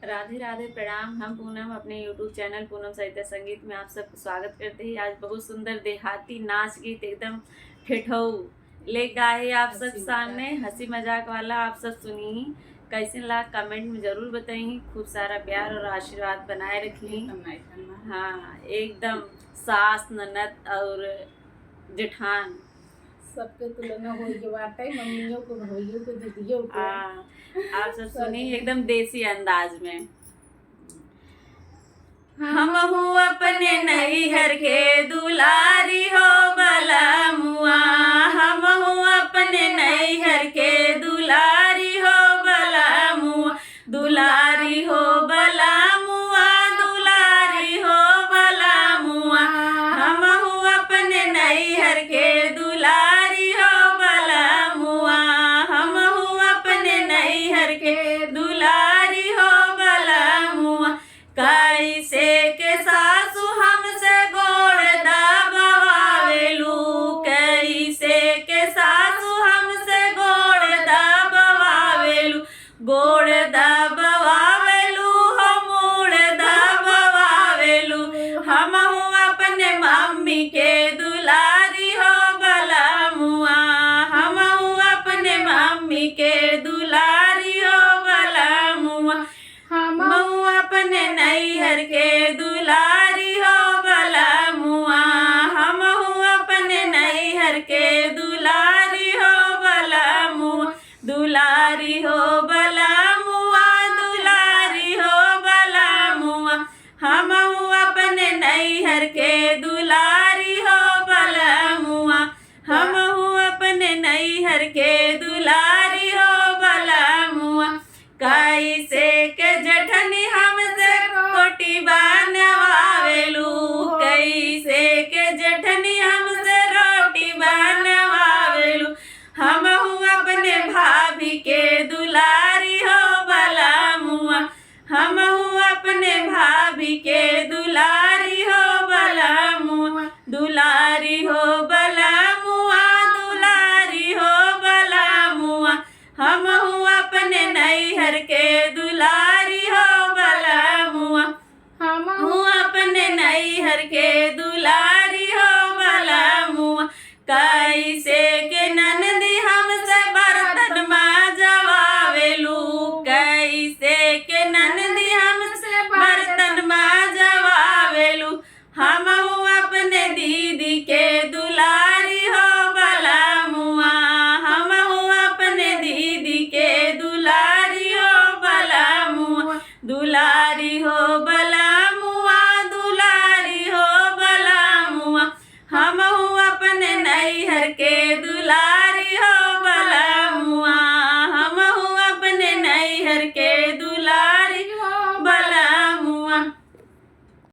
राधे राधे प्रणाम। हम पूनम अपने YouTube चैनल पूनम साहित्य संगीत में आप सबको स्वागत करते हैं। आज बहुत सुंदर देहाती नाच गीत एकदम ठेठऊ लेके आए आप सब सामने, हंसी मजाक वाला। आप सब सुनी कैसे लगा कमेंट में जरूर बताइए। खूब सारा प्यार और आशीर्वाद बनाए रखी। हाँ, एकदम सास ननद और जेठान सबके तुलना हो के बाटे, मम्मियों को भैयों को दीदियों को। आप सब सुनी एकदम देसी अंदाज में। हम हूँ अपने नैहर के दुलारी हो बलमुआ, हम हूँ अपने नैहर के दुलारी हो बलमुआ, दुलारी हो बलमुआ, दुलारी हो बलमुआ, हम हूँ अपने नैहर के दुलारी हो बलमुआ, हम हूँ अपने नैहर के दुलारी हो बलमुआ। कैसे के सासु हमसे गोड़ दबावेलू, कैसे के सासु हमसे गोड़ दबावेलू, गोड़ दबावेलू हो मोड़ दबावेलू, हम हूँ अपने मम्मी के दुलारी हो बलमुआ, हम हूँ अपने मम्मी के दुलारी हो बलमुआ, हम अपने नैहर के दुलारी हो बलमुआ, हम अपने नैहर के दुलारी हो बलमुआ, दुलारी हो बलमुआ, दुलारी हो बलमुआ, हम अपने नैहर के दुलारी हो बलमुआ, हम अपने नैहर के दुलारी हो बलमुआ। कैसे के जठनी हमसे रोटी बनवावेलू, कैसे के जठनी हमसे रोटी बनवावेलू, हम अपने भाभी के दुलारी हो बलमुआ, हम अपने भाभी के दुलारी हो बलमुआ, दुलारी हो बलमुआ, दुलारी हो बलमुआ, हम अपने नैहर के दुलारी हो बलमुआ, हम अपने नैहर के दुलारी हो बलमुआ। कैसे के ननदी हमसे बर्तन मांजवावेलू, कैसे के ननदी हमसे बर्तन मांजवावेलू, हम अपने दीदी के दुलारी हो बलमुआ, हम अपने दीदी के दुलारी हो बलमुआ, दुलारी हो बलमुआ, दुलारी हो बलमुआ, हम अपने नैहर के